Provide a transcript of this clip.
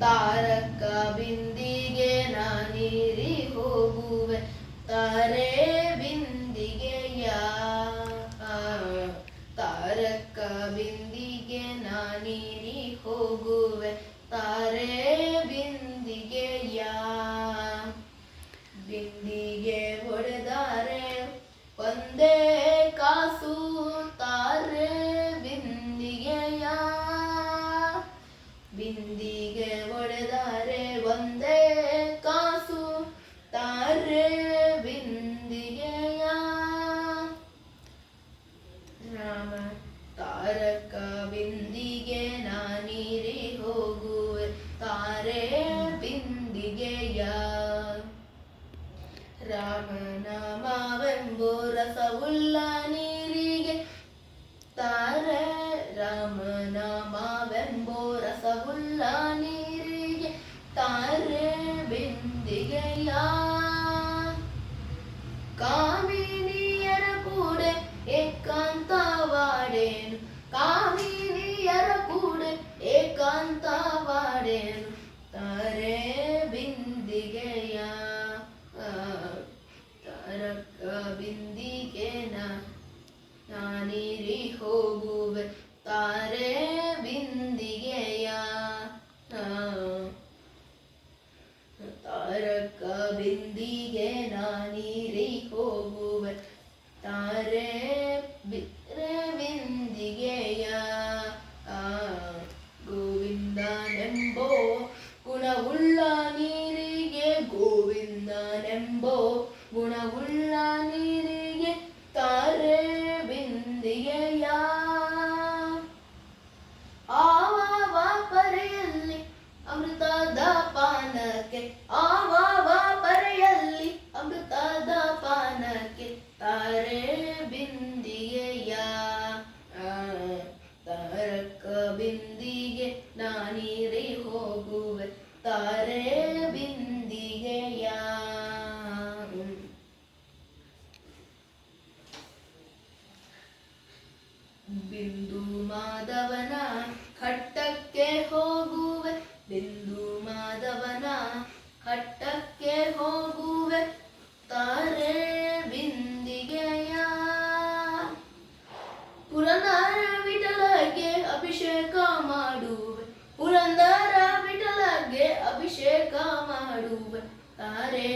ತಾರಕ ಬಿಂದಿಗೆ ನಾನೀರಿ ಹೋಗುವೆ ತಾರೆ ಬಿಂದಿಗೆಯ ತಾರಕ ಬಿಂದಿಗೆ ನಾನೀರಿ ಹೋಗುವೆ ತಾರೆ ಬಿಂದಿಗೆಯ ಬಿಂದಿಗೆ ಒಡೆದರೆ ಒಂದೇ ಕಾಸು ತಾರೆ ಬಿಂದಿಗೆಯ ಬಿಂದಿಗೆ ಒಡೆದರೆ ಒಂದೇ ಕಾಸು ತಾರೆ ಬಿಂದಿಗೆಯ ರಾಮ ತಾರಕ ಬಿಂದಿಗೆ ನಾನೀರಿ ಹೋಗುವೆ ತಾರೆ ಬಿಂದಿಗೆಯ ರಾಮನಾಮವೆಂಬೋ ರಸವುಳ್ಳ ನೀರಿಗೆ ತಾರೆ ರಾಮನಾಮವೆಂಬೋ ರಸವುಳ್ಳ ನೀರಿಗೆ ತಾರೆ ಬಿಂದಿಗೆಯ ಕಾಮಿನಿಯರ ಕೂಡೆ ಏಕಾಂತವಾಡೇನು ಕಾಮಿನಿಯರ ಕೂಡೆ ಏಕಾಂತವಾಡೇನು ತಾರೆ ಬಿಂದಿಗೆಯ ತಾರಕ ಬಿಂದಿಗೆ ನಾನೀರಿ ಹೋಗುವೆ ತಾರೆ ಬಿಂದಿಗೆಯ ತಾರಕ ಬಿಂದಿಗೆ ನಾನೀರಿ ಹೋಗುವೆ ತಾರೆ ಬಿಂದಿಗೆಯ ಗೋವಿಂದನೆಂಬೋ ಗುಣವುಳ್ಳ ನೀರಿಗೆ ಗೋವಿಂದನೆಂಬೋ ಗುಣವುಳ್ಳ ನೀರಿಗೆ ತಾರೆ ಬಿಂದಿಗೆಯ ಆವಾವ ಪರೆಯಲ್ಲಿ ಅಮೃತದ ಪಾನಕ್ಕೆ ಆವಾವ ಪರೆಯಲ್ಲಿ ಅಮೃತದ ಪಾನಕ್ಕೆ ತಾರೆ ಬಿಂದಿಗೆಯ ತಾರಕ ಬಿಂದಿಗೆ ನಾನೀರಿ ಹೋಗುವೆ ತಾರೆ ಬಿಂದಿಗೆಯ ಬಿಂದು ಮಾಧವನ ಹಟ್ಟಕ್ಕೆ ಹೋಗುವೆ ಬಿಂದು ಮಾಧವನ ಹಟ್ಟಕ್ಕೆ ಹೋಗುವೆ ತಾರೆ ಬಿಂದಿಗೆಯ ಪುರಂದರ ವಿಠಲಗೆ ಅಭಿಷೇಕ ಮಾಡುವೆ ಪುರಂದರ ವಿಠಲಗೆ ಅಭಿಷೇಕ ಮಾಡುವೆ ತಾರೆ